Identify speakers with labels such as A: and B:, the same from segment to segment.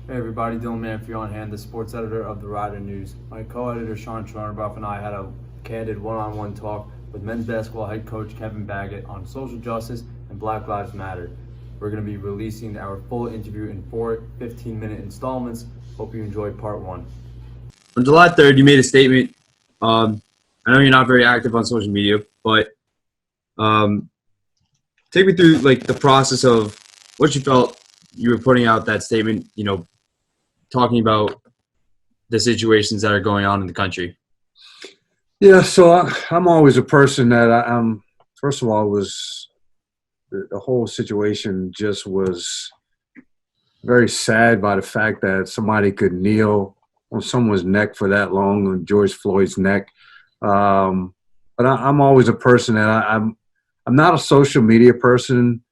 A: Hey everybody, Dylan Manfrey on hand, the sports editor of the Rider News. My co-editor Shaun Chornobroff and I had a candid one-on-one talk with men's basketball head coach Kevin Baggett on social justice and Black Lives Matter. We're going to be releasing our full interview in 4 15-minute installments. Hope you enjoyed part 1.
B: On July 3rd, you made a statement. I know you're not very active on social media, but um, take me through the process of what you felt you were putting out that statement. Talking about the situations that are going on in the country.
C: Yeah, so I'm always a person that I'm. First of all, was the whole situation just was very sad by the fact that somebody could kneel on someone's neck for that long, on George Floyd's neck. But I'm always a person that I'm not a social media person,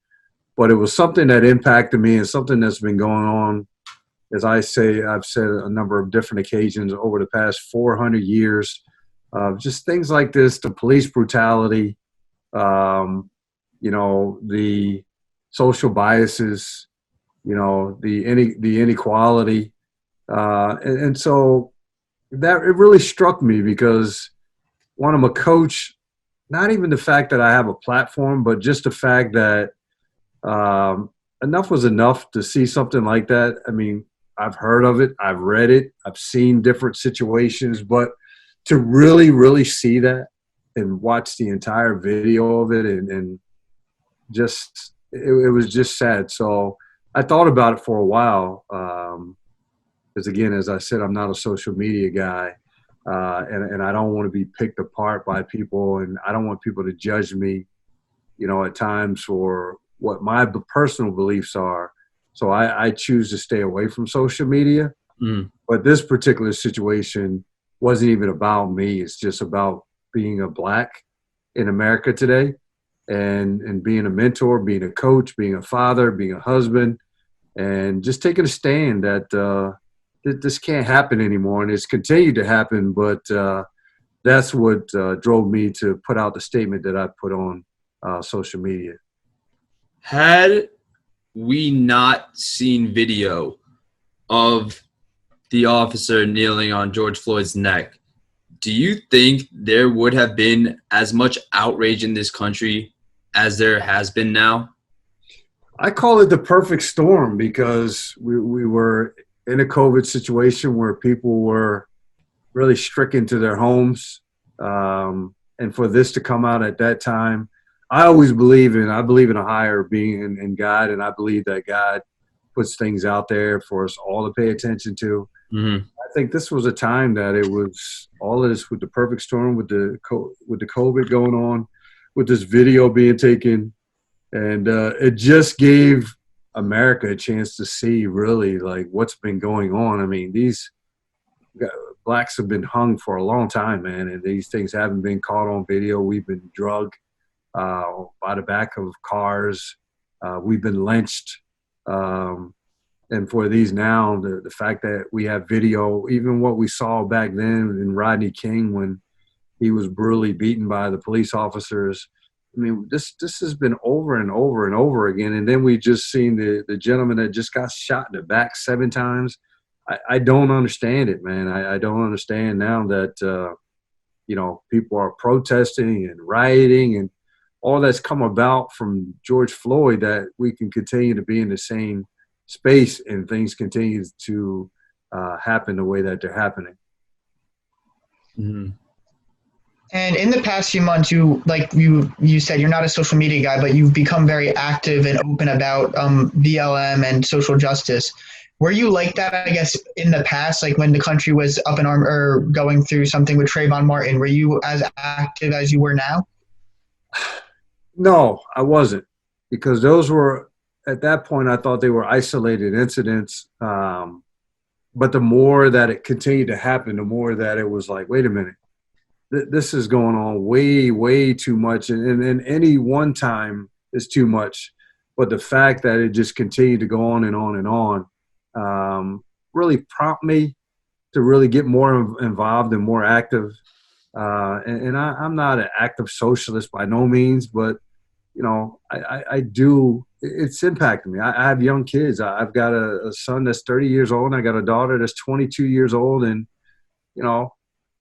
C: but it was something that impacted me and something that's been going on. As I've said a number of different occasions over the past 400 years. Just things like this, the police brutality, the social biases, the inequality. And so that it really struck me because when I'm a coach, not even the fact that I have a platform, but just the fact that enough was enough to see something like that. I mean, I've heard of it, I've read it, I've seen different situations, but to really, really see that and watch the entire video of it and just it was just sad. So I thought about it for a while because, again, as I said, I'm not a social media guy and I don't want to be picked apart by people, and I don't want people to judge me, at times for what my personal beliefs are. So I choose to stay away from social media. But this particular situation wasn't even about me. It's just about being a Black in America today and being a mentor, being a coach, being a father, being a husband, and just taking a stand that this can't happen anymore. And it's continued to happen, but that's what drove me to put out the statement that I put on social media.
B: Had we not seen video of the officer kneeling on George Floyd's neck, do you think there would have been as much outrage in this country as there has been now?
C: I call it the perfect storm because we were in a COVID situation where people were really stricken to their homes. And for this to come out at that time, I believe in a higher being in God, and I believe that God puts things out there for us all to pay attention to.
B: Mm-hmm.
C: I think this was a time that it was all of this with the perfect storm, with the COVID going on, with this video being taken, and it just gave America a chance to see really what's been going on. I mean, these Blacks have been hung for a long time, man, and these things haven't been caught on video. We've been drugged by the back of cars. We've been lynched. And for these now, the fact that we have video, even what we saw back then in Rodney King when he was brutally beaten by the police officers. I mean, this has been over and over and over again. And then we just seen the gentleman that just got shot in the back 7 times. I don't understand it, man. I don't understand now that, people are protesting and rioting and all that's come about from George Floyd, that we can continue to be in the same space and things continue to happen the way that they're happening.
B: Mm-hmm.
D: And in the past few months, you said you're not a social media guy, but you've become very active and open about BLM and social justice. Were you like that, I guess, in the past, like when the country was up in arms or going through something with Trayvon Martin? Were you as active as you were now?
C: No, I wasn't, because those were, at that point, I thought they were isolated incidents. But the more that it continued to happen, the more that it was like, wait a minute, this is going on way, way too much. And any one time is too much. But the fact that it just continued to go on and on and on really prompted me to really get more involved and more active. I'm not an active socialist by no means, but I do it's impacted me. I have young kids. I've got a son that's 30 years old, and I got a daughter that's 22 years old, and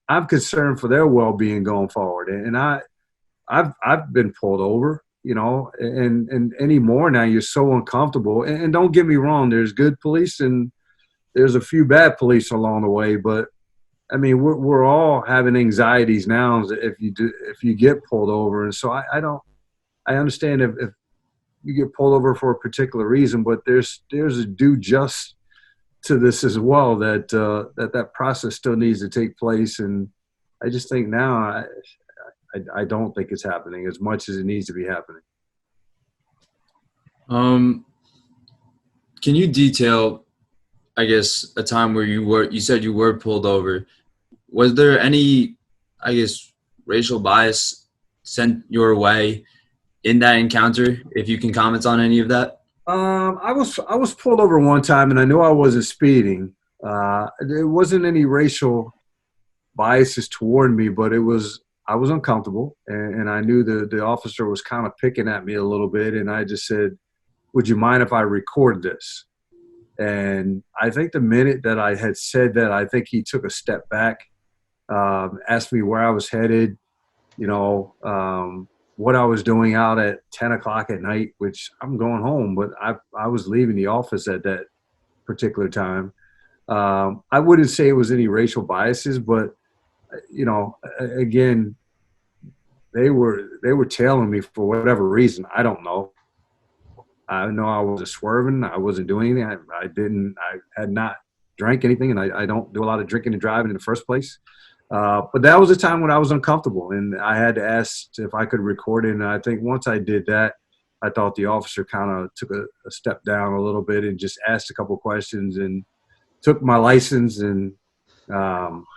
C: I'm concerned for their well-being going forward. And I've been pulled over, and anymore now you're so uncomfortable. And don't get me wrong, there's good police and there's a few bad police along the way, but I mean, we're all having anxieties now if you get pulled over. And so I understand if you get pulled over for a particular reason, but there's a due just to this as well, that process still needs to take place. And I just think now I don't think it's happening as much as it needs to be happening.
B: Can you detail, I guess, a time where you said you were pulled over? Was there any, I guess, racial bias sent your way in that encounter? If you can comment on any of that.
C: I was pulled over one time, and I knew I wasn't speeding. There wasn't any racial biases toward me, but I was uncomfortable, and I knew the officer was kind of picking at me a little bit, and I just said, "Would you mind if I record this?" And I think the minute that I had said that, I think he took a step back, asked me where I was headed, what I was doing out at 10 o'clock at night, which I'm going home, but I was leaving the office at that particular time. I wouldn't say it was any racial biases, but again, they were tailing me for whatever reason. I don't know. I know I wasn't swerving. I wasn't doing anything. I had not drank anything, and I don't do a lot of drinking and driving in the first place. But that was a time when I was uncomfortable, and I had to ask if I could record it. And I think once I did that, I thought the officer kind of took a step down a little bit and just asked a couple questions and took my license and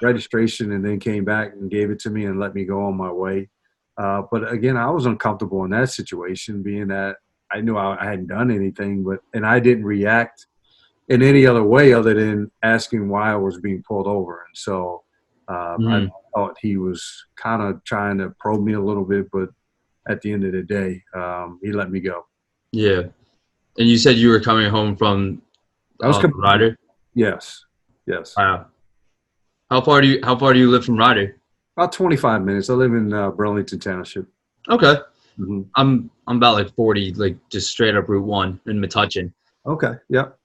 C: registration, and then came back and gave it to me and let me go on my way. But again, I was uncomfortable in that situation, being that I knew I hadn't done anything, and I didn't react in any other way other than asking why I was being pulled over. And so I thought he was kind of trying to probe me a little bit, but at the end of the day, he let me go.
B: Yeah. And you said you were coming home from Ryder?
C: Yes.
B: Wow. How far do you live from Ryder?
C: About 25 minutes. I live in Burlington Township.
B: Okay.
C: Mm-hmm.
B: I'm about like 40, like just straight up Route 1 in Metuchen.
C: Okay. Yep.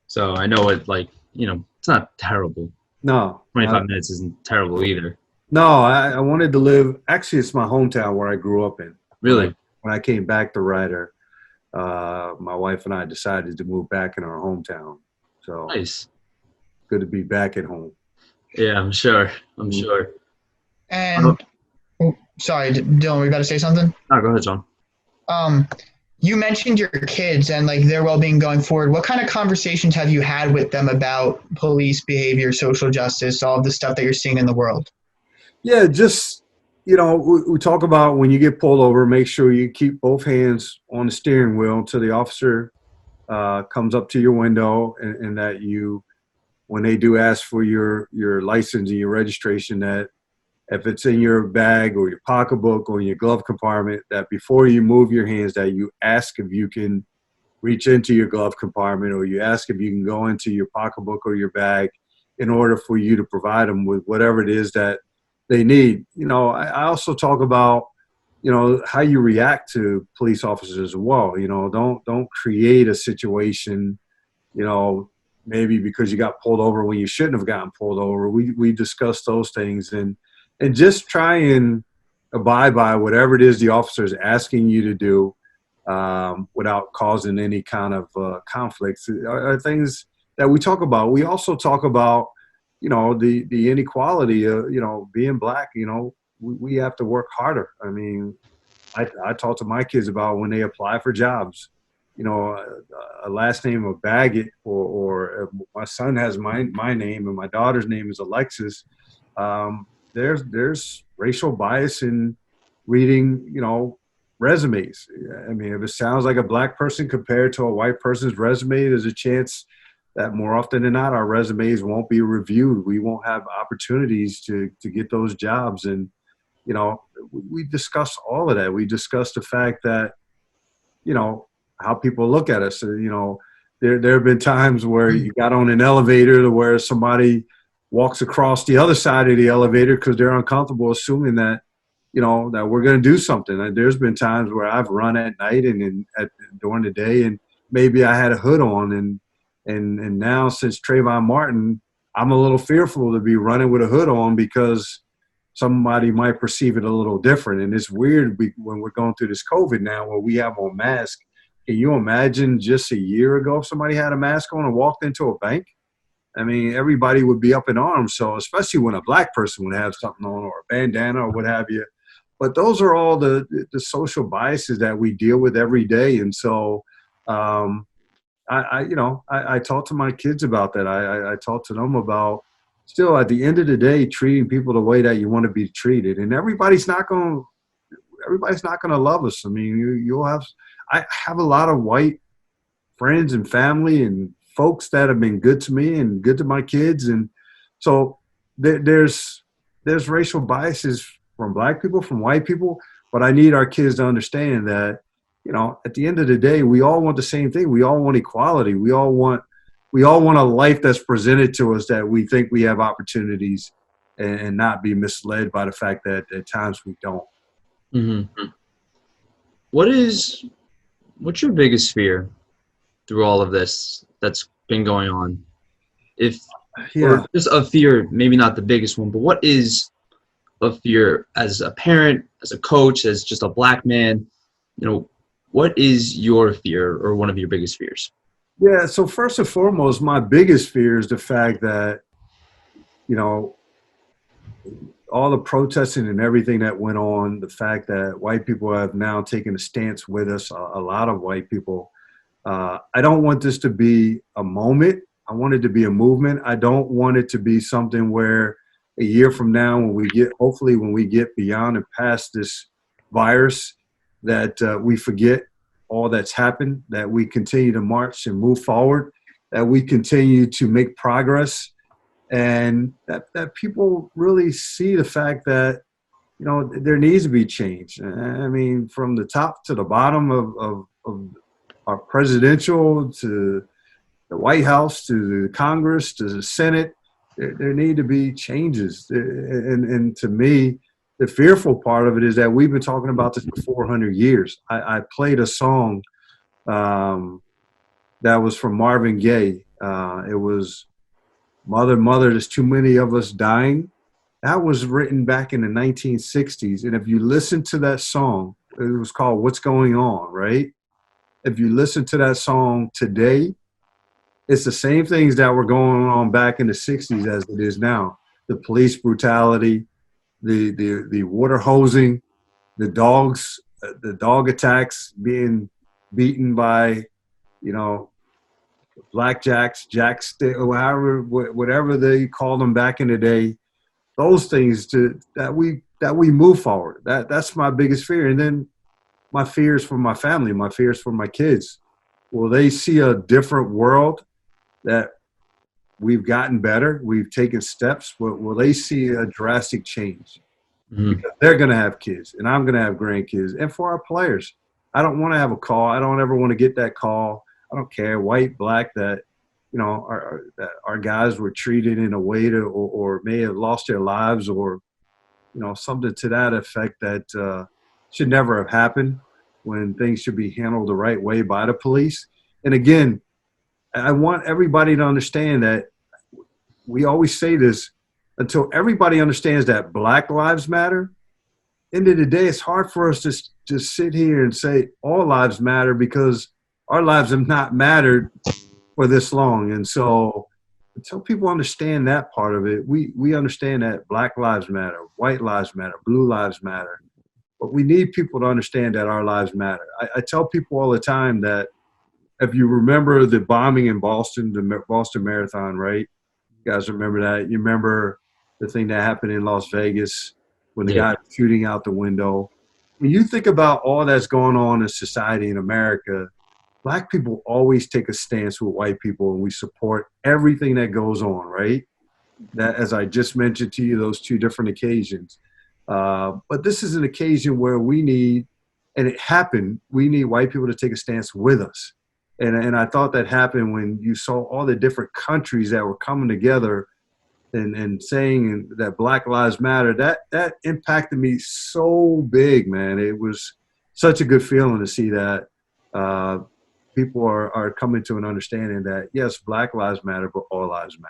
B: So I know it's not terrible.
C: No.
B: 25 minutes isn't terrible either.
C: No, I wanted to live. Actually, it's my hometown where I grew up in.
B: Really?
C: When I came back to Ryder, my wife and I decided to move back in our hometown. So
B: nice.
C: Good to be back at home.
B: Yeah, I'm sure. Sure.
D: And sorry, Dylan, were you about to say something?
B: No, go ahead, John.
D: You mentioned your kids and like their well-being going forward. What kind of conversations have you had with them about police behavior, social justice, all of the stuff that you're seeing in the world?
C: Yeah, just, we talk about when you get pulled over, make sure you keep both hands on the steering wheel until the officer comes up to your window, and that when they do ask for your license and your registration, that if it's in your bag or your pocketbook or in your glove compartment, that before you move your hands, that you ask if you can reach into your glove compartment, or you ask if you can go into your pocketbook or your bag in order for you to provide them with whatever it is that they need. I also talk about, how you react to police officers as well. Don't create a situation, maybe because you got pulled over when you shouldn't have gotten pulled over. We discuss those things and just try and abide by whatever it is the officer is asking you to do, without causing any kind of conflicts are things that we talk about. We also talk about, the inequality of, being black. We have to work harder. I mean, I talk to my kids about when they apply for jobs, a last name of Baggett, or my son has my name and my daughter's name is Alexis. There's racial bias in reading, resumes. I mean, if it sounds like a black person compared to a white person's resume, there's a chance that more often than not, our resumes won't be reviewed. We won't have opportunities to get those jobs. And, we discussed all of that. We discussed the fact that, how people look at us. There have been times where you got on an elevator to where somebody walks across the other side of the elevator because they're uncomfortable, assuming that that we're going to do something. And there's been times where I've run at night and during the day, and maybe I had a hood on, and now since Trayvon Martin, I'm a little fearful to be running with a hood on because somebody might perceive it a little different. And it's weird when we're going through this COVID now where we have on masks. Can you imagine just a year ago if somebody had a mask on and walked into a bank? I mean, everybody would be up in arms. So especially when a black person would have something on or a bandana or what have you. But those are all the social biases that we deal with every day. And so I talk to my kids about that. I talk to them about still at the end of the day, treating people the way that you want to be treated. And everybody's not going to love us. I mean, I have a lot of white friends and family and folks that have been good to me and good to my kids. And so there's racial biases from black people, from white people, but I need our kids to understand that, at the end of the day, we all want the same thing. We all want equality. We all want a life that's presented to us that we think we have opportunities and not be misled by the fact that at times we don't.
B: Mm-hmm. What's your biggest fear through all of this that's been going on? Or just a fear, maybe not the biggest one, but what is a fear as a parent, as a coach, as just a black man? What is your fear or one of your biggest fears?
C: Yeah, so first and foremost, my biggest fear is the fact that, all the protesting and everything that went on, the fact that white people have now taken a stance with us, a lot of white people. I don't want this to be a moment. I want it to be a movement. I don't want it to be something where a year from now, when we get beyond and past this virus, that we forget all that's happened, that we continue to march and move forward, that we continue to make progress, and that people really see the fact that, there needs to be change. I mean, from the top to the bottom of our presidential to the White House to the Congress to the Senate, there need to be changes. And to me, the fearful part of it is that we've been talking about this for 400 years. I played a song that was from Marvin Gaye. It was Mother, Mother, There's Too Many of Us Dying. That was written back in the 1960s. And if you listen to that song, it was called What's Going On, right? If you listen to that song today, it's the same things that were going on back in the 60s as it is now. The police brutality, the water hosing, the dog attacks, being beaten by, blackjacks, whatever they called them back in the day. Those things that we move forward. That's my biggest fear. And then my fears for my family, my fears for my kids. Will they see a different world that we've gotten better, we've taken steps? Will they see a drastic change? Mm-hmm. Because they're going to have kids, and I'm going to have grandkids. And for our players, I don't want to have a call. I don't ever want to get that call. I don't care, white, black, that our guys were treated in a way or may have lost their lives, or something to that effect that should never have happened, when things should be handled the right way by the police. And again, I want everybody to understand that we always say this, until everybody understands that Black Lives Matter. End of the day, it's hard for us to just sit here and say all lives matter, because our lives have not mattered for this long. And so until people understand that part of it, we understand that Black Lives Matter, white lives matter, blue lives matter. But we need people to understand that our lives matter. I tell people all the time that if you remember the bombing in Boston, the Boston Marathon, right? You guys remember that? You remember the thing that happened in Las Vegas when the guy was shooting out the window. When you think about all that's going on in society in America, Black people always take a stance with white people, and we support everything that goes on, right? That, as I just mentioned to you, those two different occasions. But this is an occasion where we need and it happened. We need white people to take a stance with us. And I thought that happened when you saw all the different countries that were coming together and saying that Black Lives Matter. That impacted me so big, man. It was such a good feeling to see that people are coming to an understanding that, yes, Black Lives Matter, but all lives matter.